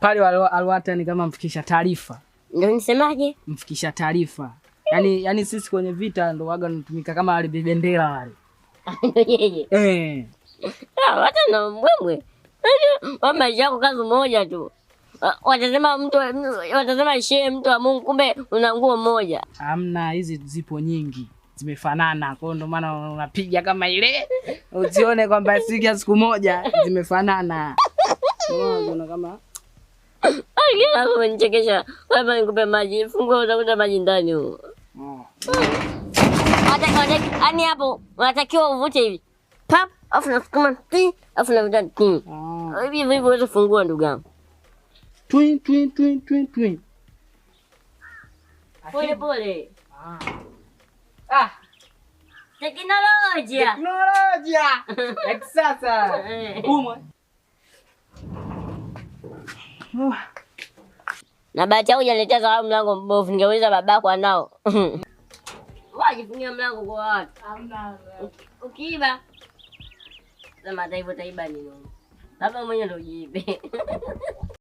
pale Alwata ni kama mfikisha taarifa. Ndio nisemaje? Mfikisha taarifa. Yaani sisi kwenye vita ndo waga tunatumika kama wale bendera wale. Yeye. Hata na mbwembwe. Mama yako kazi moja tu. Watasema shehe mtu wa Mungu, kumbe una nguo moja. Hamna, hizi zipo nyingi. Zimefanana. Kwa hiyo ndo maana unapiga kama ile. Usione kwamba siku moja zimefanana. Unaona kama Kila kumenichekesha. Wewe nikupe maji, fungua utakuta maji ndani huko. Ani hapo unatakiwa uvute hivi. Pap, afu nasukuma, afu navuta. Hivi hivyo uweze kufungua ndugu yangu. Twin. Pole pole. Teknolojia. Ya kisasa. Na bahati hujaniletea sababu mlango mbovu, ningeuliza babako anao. Wajifungia mlango kwa watu. Hamna. Ukiiba. Sema taiba nini? Baba mwenyewe ndio ujiibe.